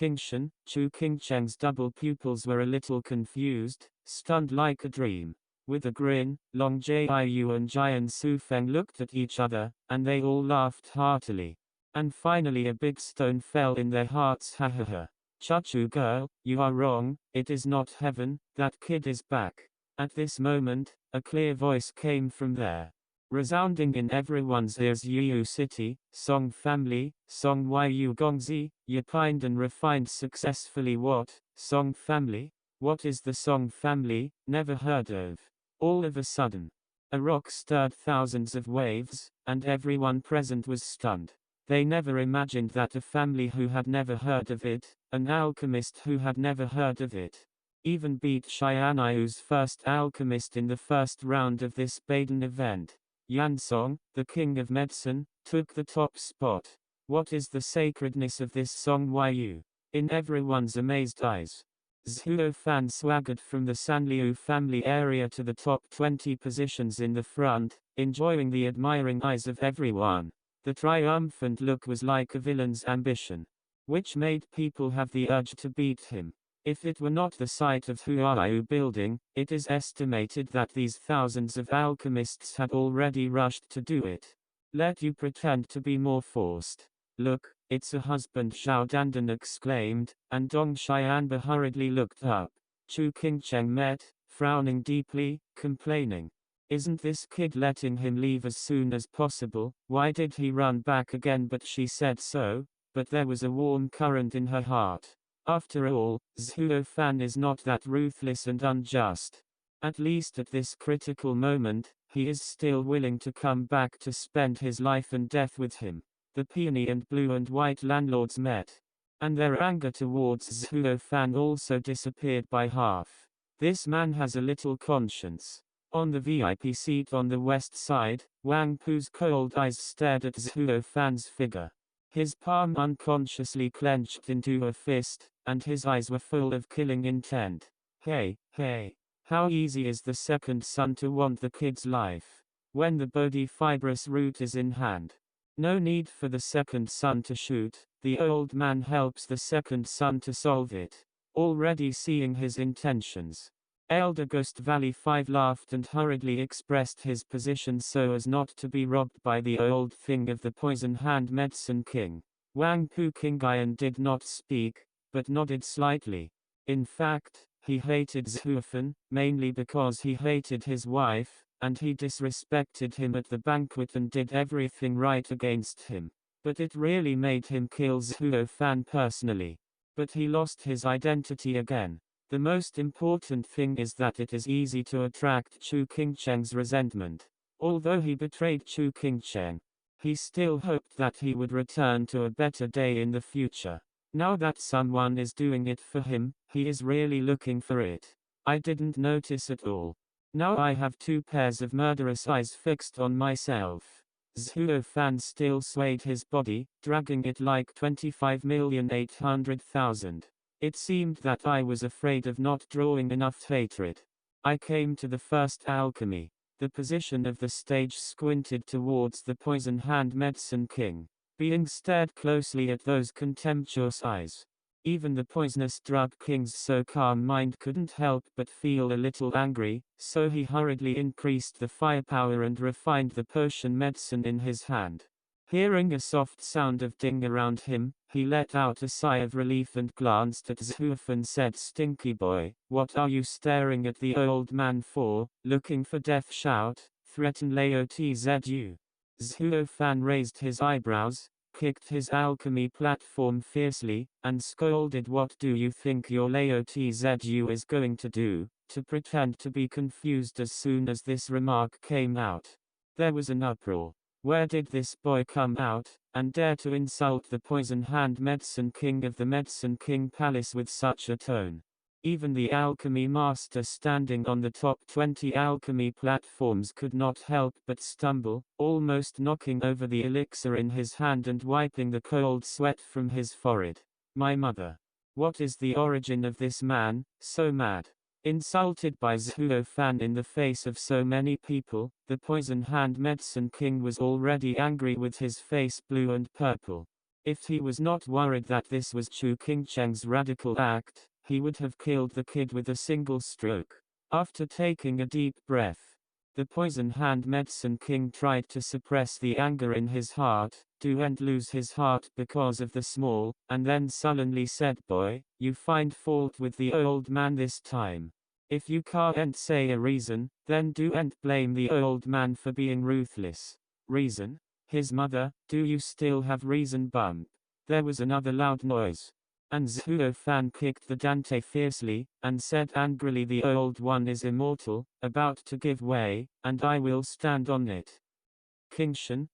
distinction. Chu Qingcheng's double pupils were a little confused, stunned like a dream. With a grin, Long Jiu and Jian Sufeng looked at each other, and they all laughed heartily. And finally a big stone fell in their hearts. Ha ha ha. Chuchu girl, you are wrong, it is not heaven, that kid is back. At this moment, a clear voice came from there. Resounding in everyone's ears. Yu City, Song family, Song Yu Gongzi, Yapined and refined successfully. What, Song family? What is the Song family? Never heard of. All of a sudden, a rock stirred thousands of waves, and everyone present was stunned. They never imagined that a family who had never heard of it, an alchemist who had never heard of it, even beat Xianyu's first alchemist in the first round of this Baden event. Yansong, the king of medicine, took the top spot. What is the sacredness of this Song Yu? In everyone's amazed eyes, Zhuo Fan swaggered from the Sanliu family area to the top 20 positions in the front, enjoying the admiring eyes of everyone. The triumphant look was like a villain's ambition, which made people have the urge to beat him. If it were not the site of Huayu building, it is estimated that these thousands of alchemists had already rushed to do it. Let you pretend to be more forced. Look, it's a husband, Zhao Dandan exclaimed, and Dong Xianba hurriedly looked up. Chu Qingcheng met, frowning deeply, complaining. Isn't this kid letting him leave as soon as possible? Why did he run back again? But she said so, but there was a warm current in her heart. After all, Zhuo Fan is not that ruthless and unjust. At least at this critical moment, he is still willing to come back to spend his life and death with him. The peony and blue and white landlords met, and their anger towards Zhuo Fan also disappeared by half. This man has a little conscience. On the VIP seat on the west side, Wang Pu's cold eyes stared at Zhuo Fan's figure. His palm unconsciously clenched into a fist, and his eyes were full of killing intent. Hey, how easy is the second son to want the kid's life, when the Bodhi-fibrous root is in hand. No need for the second son to shoot, the old man helps the second son to solve it, already seeing his intentions. Elder Ghost Valley 5 laughed and hurriedly expressed his position so as not to be robbed by the old thing of the poison hand medicine king. Wang Pu Qingyan did not speak, but nodded slightly. In fact, he hated Zhuo Fan, mainly because he hated his wife, and he disrespected him at the banquet and did everything right against him. But it really made him kill Zhuo Fan personally. But he lost his identity again. The most important thing is that it is easy to attract Chu Qingcheng's resentment. Although he betrayed Chu Qingcheng, he still hoped that he would return to a better day in the future. Now that someone is doing it for him, he is really looking for it. I didn't notice at all. Now I have two pairs of murderous eyes fixed on myself. Zhuo Fan still swayed his body, dragging it like 25,800,000. It seemed that I was afraid of not drawing enough hatred. I came to the first alchemy. The position of the stage squinted towards the poison hand medicine king, being stared closely at those contemptuous eyes. Even the poisonous drug king's so calm mind couldn't help but feel a little angry, so he hurriedly increased the firepower and refined the potion medicine in his hand. Hearing a soft sound of ding around him, he let out a sigh of relief and glanced at Zhuo Fan and said, "Stinky boy, what are you staring at the old man for? Looking for death? Shout, threaten Lao Tzu." Zhuo Fan raised his eyebrows, kicked his alchemy platform fiercely, and scolded, "What do you think your Lao Tzu is going to do? To pretend to be confused?" As soon as this remark came out, there was an uproar. Where did this boy come out, and dare to insult the poison hand medicine king of the Medicine King Palace with such a tone? Even the alchemy master standing on the top 20 alchemy platforms could not help but stumble, almost knocking over the elixir in his hand and wiping the cold sweat from his forehead. My mother! What is the origin of this man, so mad? Insulted by Zhuo Fan in the face of so many people, the poison hand medicine king was already angry with his face blue and purple. If he was not worried that this was Chu Qingcheng's radical act, he would have killed the kid with a single stroke. After taking a deep breath, the poison hand medicine king tried to suppress the anger in his heart, and lose his heart because of the small, and then sullenly said, "Boy, you find fault with the old man this time. If you can't say a reason, then and blame the old man for being ruthless." Reason? His mother, "Do you still have reason, bump?" There was another loud noise. And Zhuo Fan kicked the Dante fiercely, and said angrily, "The old one is immortal, about to give way, and I will stand on it." King Shen,